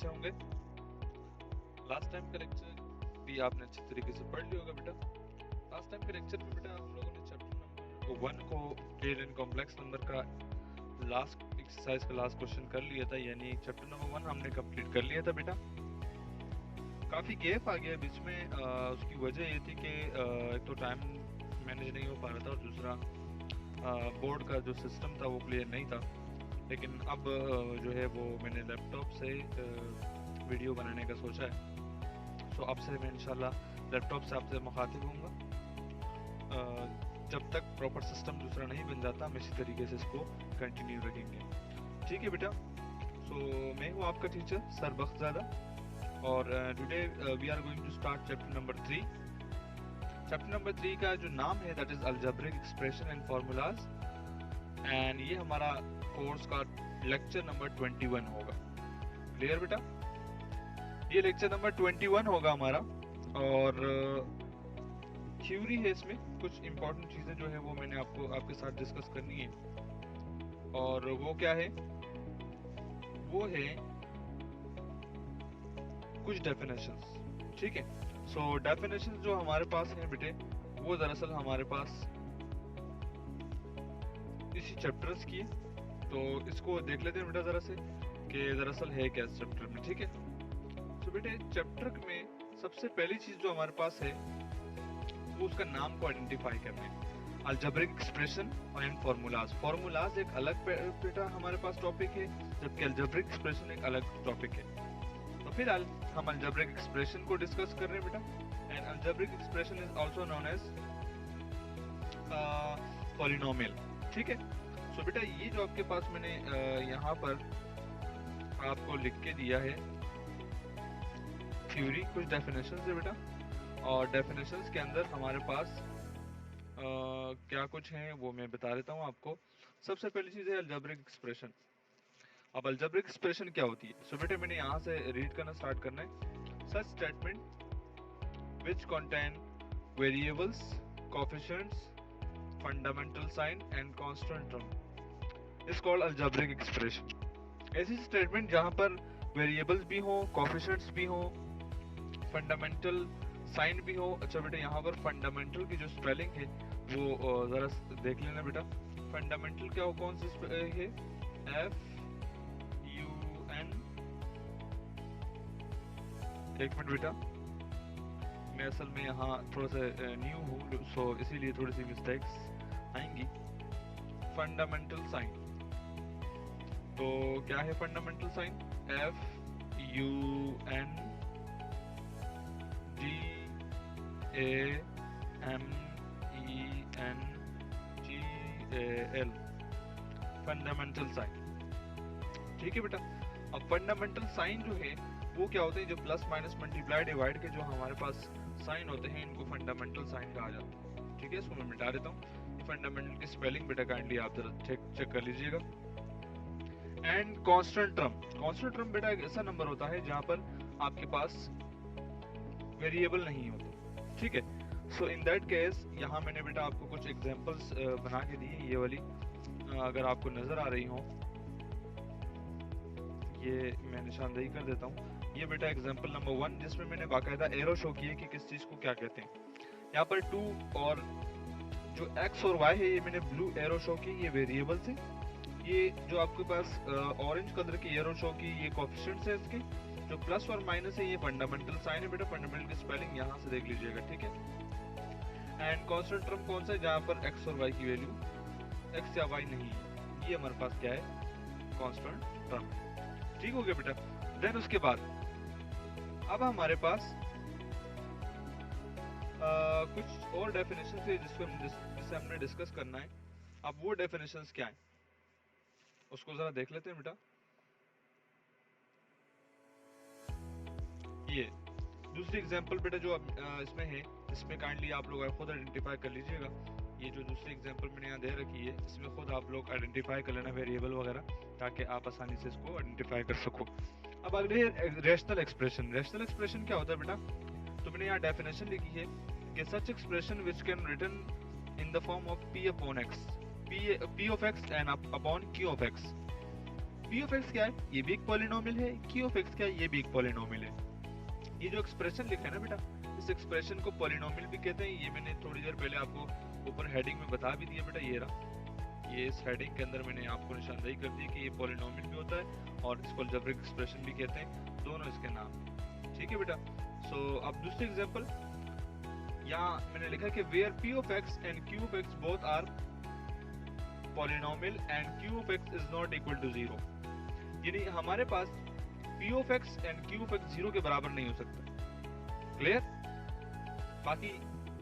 कैसे होंगे? Last time का लेक्चर भी आपने अच्छी तरीके से पढ़ लिया होगा बेटा। लास्ट टाइम के लेक्चर में बेटा हम लोगों ने चैप्टर नंबर 1 को रियल एंड कॉम्प्लेक्स नंबर का लास्ट एक्सरसाइज का लास्ट क्वेश्चन कर लिया था, यानी चैप्टर नंबर 1 हमने कंप्लीट कर लिया था बेटा। काफ़ी गैप आ गया बीच में, उसकी वजह ये थी कि एक तो टाइम मैनेज नहीं हो पा रहा था और दूसरा बोर्ड का जो सिस्टम था वो क्लियर नहीं था। लेकिन अब जो है वो मैंने लैपटॉप से वीडियो बनाने का सोचा है। सो अब से मैं इंशाल्लाह लैपटॉप से आपसे मुखातिब होऊंगा। जब तक प्रॉपर सिस्टम दूसरा नहीं बन जाता हम इसी तरीके से इसको कंटिन्यू रखेंगे, ठीक है बेटा। सो मैं हूँ आपका टीचर सर बख्तज़ादा और today we are going to start chapter number 3। Chapter number 3 का जो नाम है that is algebraic expression and formulas, एंड ये हमारा कोर्स का लेक्चर नंबर 21 होगा। क्लियर बेटा? ये लेक्चर नंबर 21 होगा हमारा और थ्योरी है इसमें। कुछ इंपॉर्टेंट चीजें जो है वो मैंने आपके साथ डिस्कस करनी है, और वो क्या है? वो है कुछ डेफिनेशंस, ठीक है। सो डेफिनेशंस जो हमारे पास हैं बेटे वो दरअसल हमारे पास इसी चैप्टर्स की है, तो इसको देख लेते हैं बेटा जरा से कि दरअसल है क्या इस चैप्टर में, ठीक है। तो बेटे चैप्टर में सबसे पहली चीज जो हमारे पास है वो उसका नाम को आइडेंटिफाई करना है। Algebraic expression and formulas. Formulas एक अलग बेटा हमारे पास टॉपिक है, जबकि अलजेब्रिक एक्सप्रेशन एक अलग टॉपिक है। तो फिलहाल हम अलजेब्रिक एक्सप्रेशन को डिस्कस कर रहे हैं बेटा। And algebraic expression is also known as polynomial, ठीक है। सो बेटा ये जो आपके पास मैंने यहाँ पर आपको लिख के दिया है थ्योरी, कुछ डेफिनेशंस है बेटा, और डेफिनेशंस के अंदर हमारे पास क्या कुछ है वो मैं बता देता हूँ आपको। सबसे पहली चीज है अलजेब्रिक एक्सप्रेशन। अब अलजेब्रिक एक्सप्रेशन क्या होती है? सो बेटे मैंने यहाँ से रीड करना स्टार्ट करना है। Such statement which contain variables, coefficients, fundamental sign and constant term is called algebraic expression. ऐसी स्टेटमेंट जहाँ पर वेरिएबल्स भी हो, कोएफिशिएंट्स भी हो, फंडामेंटल साइन भी हो। अच्छा बेटा यहाँ पर फंडामेंटल की जो स्पेलिंग है वो जरा देख लेना बेटा। फंडामेंटल क्या हो, कौन सी है? FUN। एक मिनट बेटा, मैं असल में यहाँ थोड़ा सा न्यू हूँ सो इसीलिए थोड़ी सी मिस्टेक्स आएंगी। फंडामेंटल साइन, तो क्या है fundamental sign? FUNDAMENTAL, fundamental sign, ठीक है बेटा। अब फंडामेंटल साइन जो है वो क्या होते हैं? जो प्लस माइनस मल्टीप्लाई डिवाइड के जो हमारे पास साइन होते हैं इनको फंडामेंटल साइन कहा जाता है, ठीक है। इसको मैं मिटा देता हूँ। फंडामेंटल की स्पेलिंग बेटा काइंडली आप जरा चेक कर लीजिएगा। And constant term, constant term बेटा एक ऐसा नंबर होता है जहां पर आपके पास वेरिएबल नहीं होते, ठीक है। सो इन दैट केस यहाँ मैंने बेटा आपको कुछ एग्जांपल्स बना के दी है, ये वाली अगर आपको नजर आ रही हो, ये मैं निशानदेही कर देता हूँ। ये बेटा एग्जांपल नंबर 1 जिसमें मैंने बाकायदा एरो शो की है कि किस चीज को क्या कहते हैं। यहाँ पर 2 और जो x और y है ये मैंने ब्लू एरो शो की, ये वेरिएबल्स है। ये जो आपके पास ऑरेंज कलर की एरो शो की ये कोएफिशिएंट्स है इसके। जो प्लस और माइनस है ये फंडामेंटल साइन है बेटा। फंडामेंटल की स्पेलिंग यहाँ से देख लीजिएगा, ठीक है। एंड कांस्टेंट टर्म कौन सा है? जहाँ पर x और y की वैल्यू x या y नहीं है, ये हमारे पास क्या है? कांस्टेंट टर्म, ठीक हो गया बेटा। देन उसके बाद अब हमारे पास कुछ और डेफिनेशन है जिससे हमने डिस्कस करना है। अब वो डेफिनेशंस क्या है उसको जरा देख लेते हैं बेटा। ये दूसरी एग्जांपल बेटा जो इसमें है, इसमें काइंडली आप लोग खुद आइडेंटिफाई कर लीजिएगा। ये जो दूसरी एग्जांपल मैंने यहाँ दे रखी है इसमें खुद आप लोग आइडेंटिफाई कर लेना वेरिएबल वगैरह, ताकि आप आसानी से इसको आइडेंटिफाई कर सको। अब अगले रेशनल एक्सप्रेशन। रेशनल एक्सप्रेशन क्या होता है बेटा? तो मैंने यहाँ डेफिनेशन लिखी है कि such expression which can written in the form of P upon X, P of X and upon Q of X P of x क्या है, ये भी एक पॉलिनोमियल है, क्यू ऑफ एक्स क्या है, ये भी एक पॉलिनोमियल है। ये जो एक्सप्रेशन लिखा है ना बेटा, इस एक्सप्रेशन को पॉलिनोमियल भी कहते हैं। ये मैंने थोड़ी देर पहले आपको ऊपर हेडिंग में बता भी दिया बेटा, ये रहा, ये इस हेडिंग के अंदर मैंने आपको निशानदेही कर दी कि ये पॉलिनोमियल भी होता है और इसको अलजेब्रिक एक्सप्रेशन भी कहते हैं, दोनों इसके नाम। ठीक है बेटा। सो अब दूसरी एग्जांपल, यहाँ मैंने लिखा कि where P of X and Q of X both are polynomial and Q of X is not equal to 0। यानी हमारे पास P of X and Q of X 0 के बराबर नहीं हो सकता। क्लियर? बाकी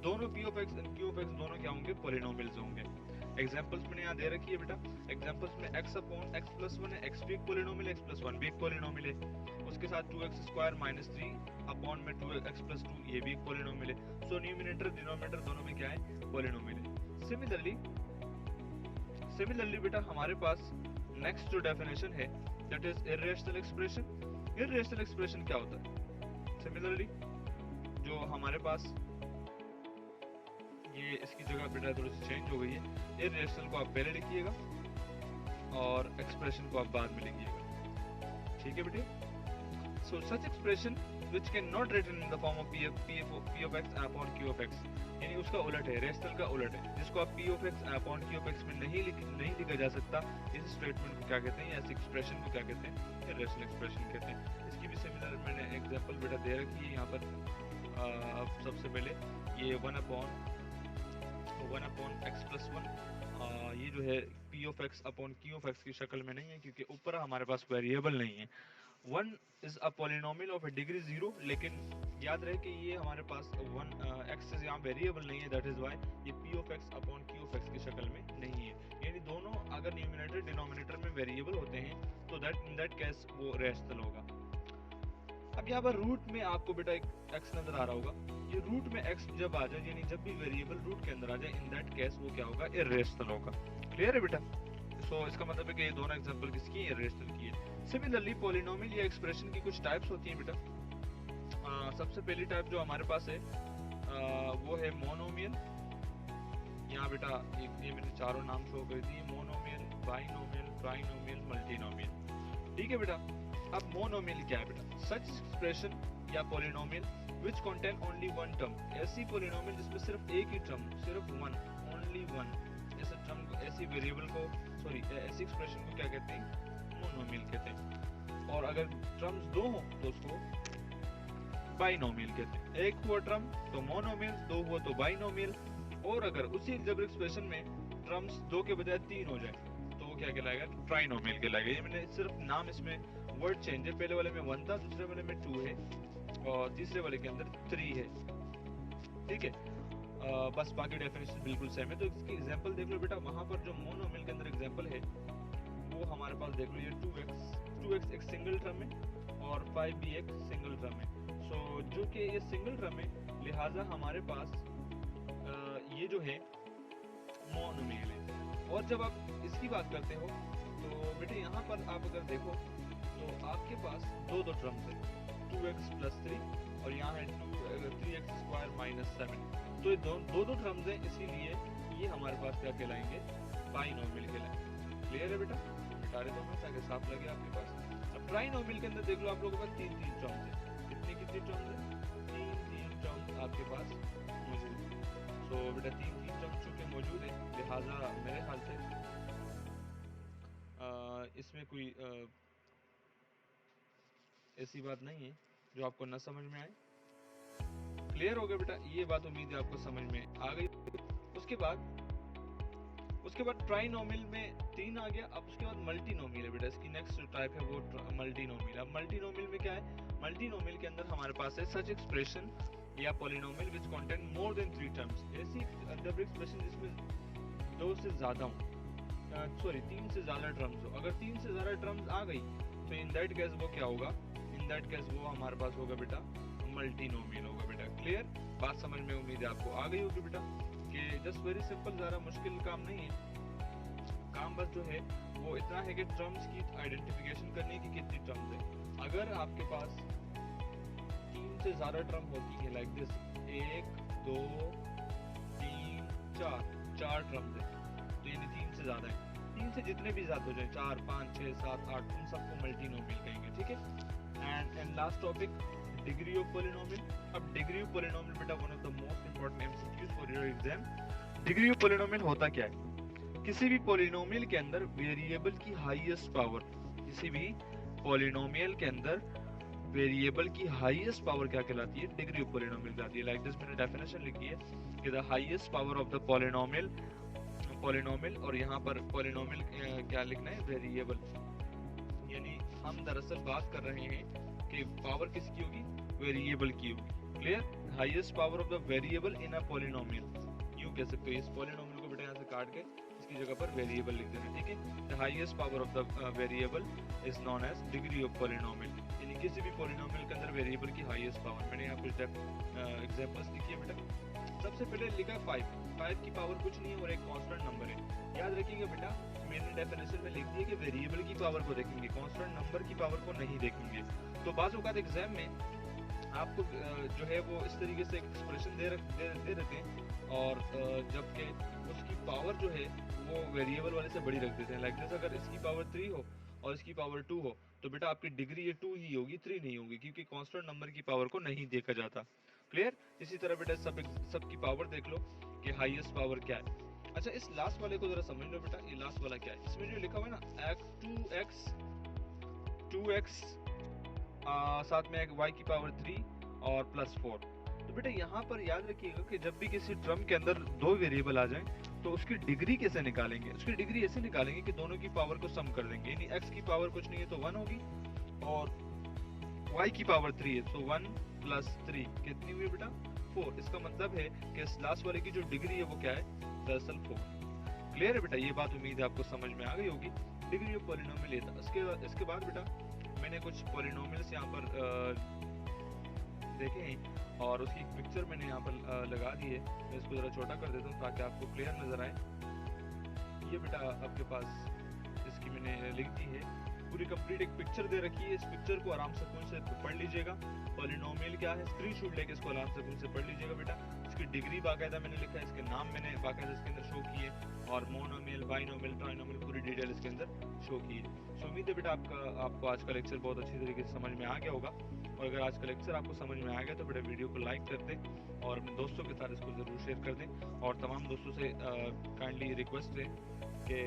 दोनों P of X and Q of X दोनों क्या होंगे, पॉलिनोमियल्स होंगे। एग्जांपल्स मैंने यहाँ दे रखी है बेटा, एग्जांपल्स में x अपॉन x प्लस 1 है, x भी एक पॉलिनोमियल है, x प्लस 1 भी एक पॉलिनोमियल है। उसके साथ 2x स्क्वायर माइनस 3 अपॉन में 2x प्लस 2 ये भी एक पॉलिनोमियल है। सो न्यूमरेटर डिनोमिनेटर दोनों में क्या है, पॉलिनोमियल है। सिमिलरली बेटा हमारे पास नेक्स्ट जो डेफिनेशन है that is irrational expression. Irrational expression क्या होता है? सिमिलरली जो हमारे पास ये इसकी जगह बेटा थोड़ी सी चेंज हो गई है, इर्रेशनल को आप पहले लिखिएगा और एक्सप्रेशन को आप बाद में लिखिएगा। ठीक है बेटे। So such expression which can not written in the form of p of x upon q of x, यानी उसका उलट है, रेशनल का उलट है, जिसको आप p of x upon q of x में नहीं लिखा जा सकता। इस स्टेटमेंट को क्या कहते हैं, या इस एक्सप्रेशन को क्या कहते हैं, इर्रेशनल एक्सप्रेशन कहते हैं। इसकी भी सिमिलर मैंने एग्जांपल बेटा दे रखी है यहाँ पर। सबसे पहले ये 1 अपॉन x प्लस 1, ये जो है p of x upon q of x की शक्ल में नहीं है, क्योंकि ऊपर हमारे पास वेरिएबल नहीं है। 1 is a polynomial of a degree 0, लेकिन याद रहे कि ये हमारे पास 1 x यहाँ वेरिएबल नहीं है, दैट इज व्हाई ये p of x upon q of x की शक्ल में नहीं है। यानी दोनों अगर न्यूमरेटर डिनोमिनेटर में वेरिएबल होते हैं तो इन दैट केस वो रेशनल होगा। अब यहाँ पर रूट में आपको बेटा एक x नजर आ रहा होगा, ये रूट में x जब आ जाए, यानी जब भी वेरिएबल रूट के अंदर आ जाए, इन दैट केस वो क्या होगा, इर्रेशनल होगा। क्लियर है बेटा? सो इसका मतलब है कि ये दोनों एग्जांपल किसकी है, इर्रेशनल की है। सिमिलरली पॉलिनोमियल या एक्सप्रेशन की कुछ टाइप्स होती हैं बेटा। सबसे पहली टाइप जो हमारे पास है वो है मोनोमियल। यहाँ बेटा ये मैंने चारों नाम शो कर दिए, मोनोमियल, बाइनोमियल, ट्राइनोमियल, मल्टीनोमियल। ठीक है बेटा। अब मोनोमियल क्या है बेटा? सच एक्सप्रेशन या polynomial which contain only one term, ऐसी पॉलिनोमियल जिसमें सिर्फ एक ही टर्म, सिर्फ वन, ओनली वन, ऐसे टर्म को, ऐसी वेरिएबल को, सॉरी ऐसी एक्सप्रेशन को क्या कहते हैं, मोनोमियल कहते हैं। और अगर टर्म्स दो हो तो उसको बाइनोमियल कहते हैं। एक हुआ टर्म तो मोनोमियल, दो हुआ तो बाइनोमियल। और अगर उसी अलजेब्रिक एक्सप्रेशन में टर्म्स दो के बजाय तीन हो जाए तो वो क्या कहलाएगा, ट्राइनोमियल कहलाएगा। ये मैंने सिर्फ नाम इसमें वर्ड चेंज है, पहले वाले में 1 था, दूसरे वाले में 2 है और तीसरे वाले के अंदर 3 है। ठीक है। बस बाकी डेफिनेशन बिल्कुल सेम है। तो इसकी एग्जांपल देख लो बेटा, वहां पर जो मोनोमियल के अंदर एग्जांपल है वो हमारे पास देख लो, ये 2x एक सिंगल टर्म है और 5 भी एक सिंगल टर्म है। सो जो कि ये सिंगल टर्म है, लिहाजा हमारे पास ये जो है मोनोमियल है। और जब आप इसकी बात करते हो तो बेटे यहाँ पर आप अगर देखो तो आपके पास दो टर्म्स है, 2x प्लस 3 और यहाँ है 3x स्क्वायर माइनस 7। तो ये दो टर्म्स हैं, इसीलिए ये हमारे पास क्या कहलाएंगे, बाइनोमियल कहलाएंगे। क्लियर है बेटा? मिटा रहे तो मैं ताकि साफ लगे आपके पास। अब ट्राइनोमियल के अंदर देख लो, आप लोगों के पास तीन टर्म्स है। कितनी टर्म्स है? तीन टर्म्स आपके पास मौजूद है। तो बेटा तीन टर्म्स चूंकि मौजूद है, लिहाजा मेरे ख्याल से इसमें कोई ऐसी बात नहीं है जो आपको ना समझ में आए। क्लियर हो गया बेटा? ये बात उम्मीद है आपको समझ में आ गई। उसके बाद ट्राइनोमियल में 3 आ गया। अब उसके बाद मल्टीनोमियल है बेटा, इसकी नेक्स्ट जो टाइप है वो मल्टीनोमियल। अब मल्टीनोमियल में क्या है? मल्टीनोमियल के अंदर हमारे पास है सच एक्सप्रेशन या polynomial which contain more than 3 terms, ऐसी अलजेब्रिक एक्सप्रेशन जिसमें 2 से ज्यादा हो, सॉरी 3 से ज्यादा टर्म्स हो। अगर 3 से ज्यादा टर्म्स आ गई तो इन दैट केस वो क्या होगा, इन दैट केस वो हमारे पास होगा बेटा मल्टीनोमियल होगा बेटा। क्लियर? बात समझ में उम्मीद है आपको आ गई होगी बेटा, कि जस्ट वेरी सिंपल, ज़्यादा मुश्किल काम नहीं है। काम बस जो है वो इतना है कि टर्म्स की आइडेंटिफिकेशन करने की कितनी टर्म्स है। अगर आपके पास 3 से ज़्यादा टर्म होती है लाइक दिस, 1 2 3 4 टर्म्स है, तो यानी 3 से ज़्यादा है। 3 से जितने भी ज्यादा हो जाए, 4, 5, 6, 7, 8, उन सबको मल्टीनोमियल कहेंगे, ठीक है। And last topic, degree of polynomial. अब डिग्री ऑफ पॉलिनोमियल बेटा one of the most important MCQs for your exam. Degree of polynomial होता क्या है? किसी भी पॉलिनोमियल के अंदर वेरिएबल की हाईएस्ट पावर, किसी भी पॉलिनोमियल के अंदर वेरिएबल की हाईएस्ट पावर क्या कहलाती है? डिग्री ऑफ पॉलिनोमियल कहलाती है। लाइक दिस मैंने डेफिनेशन लिखी है कि the highest power of the polynomial, और यहाँ पर पॉलिनोमियल क्या लिखना है? वेरिएबल। यानी हम दरअसल बात कर रहे हैं कि पावर किसकी होगी? वेरिएबल की होगी। Clear? Highest power of the variable in a polynomial, यूं कह सकते हो। इस पॉलिनोमियल को बेटा यहाँ से काट के इसकी जगह पर वेरिएबल लिख देना, ठीक है। The highest power of the variable is known as degree of polynomial. यानी किसी भी पॉलिनोमियल के अंदर वेरिएबल की हाईएस्ट पावर। मैंने यहाँ कुछ एग्जांपल्स लिखी है बेटा। सबसे पहले लिखा है 5 की पावर कुछ नहीं है और एक कांस्टेंट नंबर है। याद रखिएगा बेटा, मैंने डेफिनेशन में लिख दिया कि वेरिएबल की पावर को देखेंगे, कांस्टेंट नंबर की पावर को नहीं देखेंगे। तो बाज़ औक़ात एग्जाम में आपको जो है वो इस तरीके से एक्सप्रेशन दे देते हैं, और जबकि उसकी पावर जो है वो वेरिएबल वाले से बड़ी रख देते हैं। लाइक दिस, अगर इसकी पावर 3 हो और इसकी पावर 2 हो तो बेटा आपकी डिग्री ये 2 ही होगी, 3 नहीं होगी, क्योंकि कांस्टेंट नंबर की पावर को नहीं देखा जाता। क्लियर? इसी तरह बेटा सबकी पावर देख लो कि हाईएस्ट पावर क्या है। अच्छा, इस लास्ट वाले को जरा समझ लो बेटा। ये लास्ट वाला क्या है? इसमें जो लिखा हुआ है ना, 2x साथ में एक y की पावर 3 और प्लस 4। तो बेटा यहाँ पर याद रखिएगा कि जब भी किसी टर्म के अंदर दो वेरिएबल आ जाएं तो उसकी डिग्री कैसे निकालेंगे? उसकी डिग्री ऐसे निकालेंगे कि दोनों की पावर को सम कर देंगे। यानी x की पावर कुछ नहीं है तो 1 होगी, और y की पावर 3 है तो 1 + 3 कितनी हुई बेटा? 4। इसका मतलब है कि इस लास्ट वाले की जो डिग्री है वो क्या है? दरअसल 4। क्लियर है बेटा? ये बात उम्मीद है आपको समझ में आ गई होगी। डिग्री ऑफ पॉलिनोमियल ये था। इसके बाद बेटा मैंने कुछ पॉलिनोमियल्स यहाँ पर देखे हैं और उसकी एक पिक्चर मैंने यहाँ पर लगा दी है। मैं इसको जरा छोटा कर देता हूँ ताकि आपको क्लियर नजर आए। ये बेटा आपके पास इसकी मैंने लिख दी है, पूरी कंप्लीट एक पिक्चर दे रखी है। इस पिक्चर को आराम से पढ़ लीजिएगा। पॉलिनोमियल क्या है, स्क्रीनशॉट लेके इसको आराम से पढ़ लीजिएगा बेटा। इसकी डिग्री बाकायदा मैंने लिखा है, इसके नाम मैंने बाकायदा इसके अंदर शो किए, और मोनोमियल, बाइनोमियल, ट्राइनोमियल पूरी डिटेल इसके अंदर शो की है। सो उम्मीद है बेटा आपको आज का लेक्चर बहुत अच्छी तरीके से समझ में आ गया होगा। और अगर आज का लेक्चर आपको समझ में आ गया तो बेटा वीडियो को लाइक कर दें और अपने दोस्तों के साथ इसको ज़रूर शेयर कर दें। और तमाम दोस्तों से काइंडली रिक्वेस्ट है कि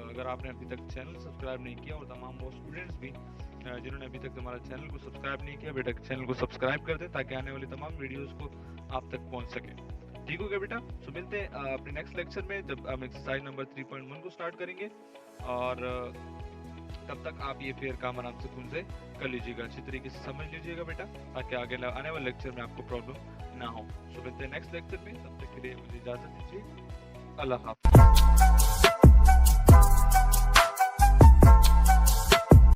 अगर आपने अभी तक चैनल सब्सक्राइब नहीं किया, और तमाम वो स्टूडेंट्स भी जिन्होंने अभी तक हमारा चैनल को सब्सक्राइब नहीं किया, बेटा चैनल को सब्सक्राइब कर दें ताकि आने वाली तमाम वीडियोस को आप तक पहुंच सके। ठीक हो गया बेटा? सो मिलते हैं अपने नेक्स्ट लेक्चर में जब हम एक्सरसाइज नंबर 3.1 को स्टार्ट करेंगे, और तब तक आप ये फेयर काम आराम से खुद से कर लीजिएगा, अच्छी तरीके से समझ लीजिएगा बेटा, ताकि आगे आने वाले लेक्चर में आपको प्रॉब्लम ना हो। सो मिलते हैं नेक्स्ट लेक्चर में, तब तक के लिए मुझे इजाजत दीजिए। अल्लाह हाफ़िज़।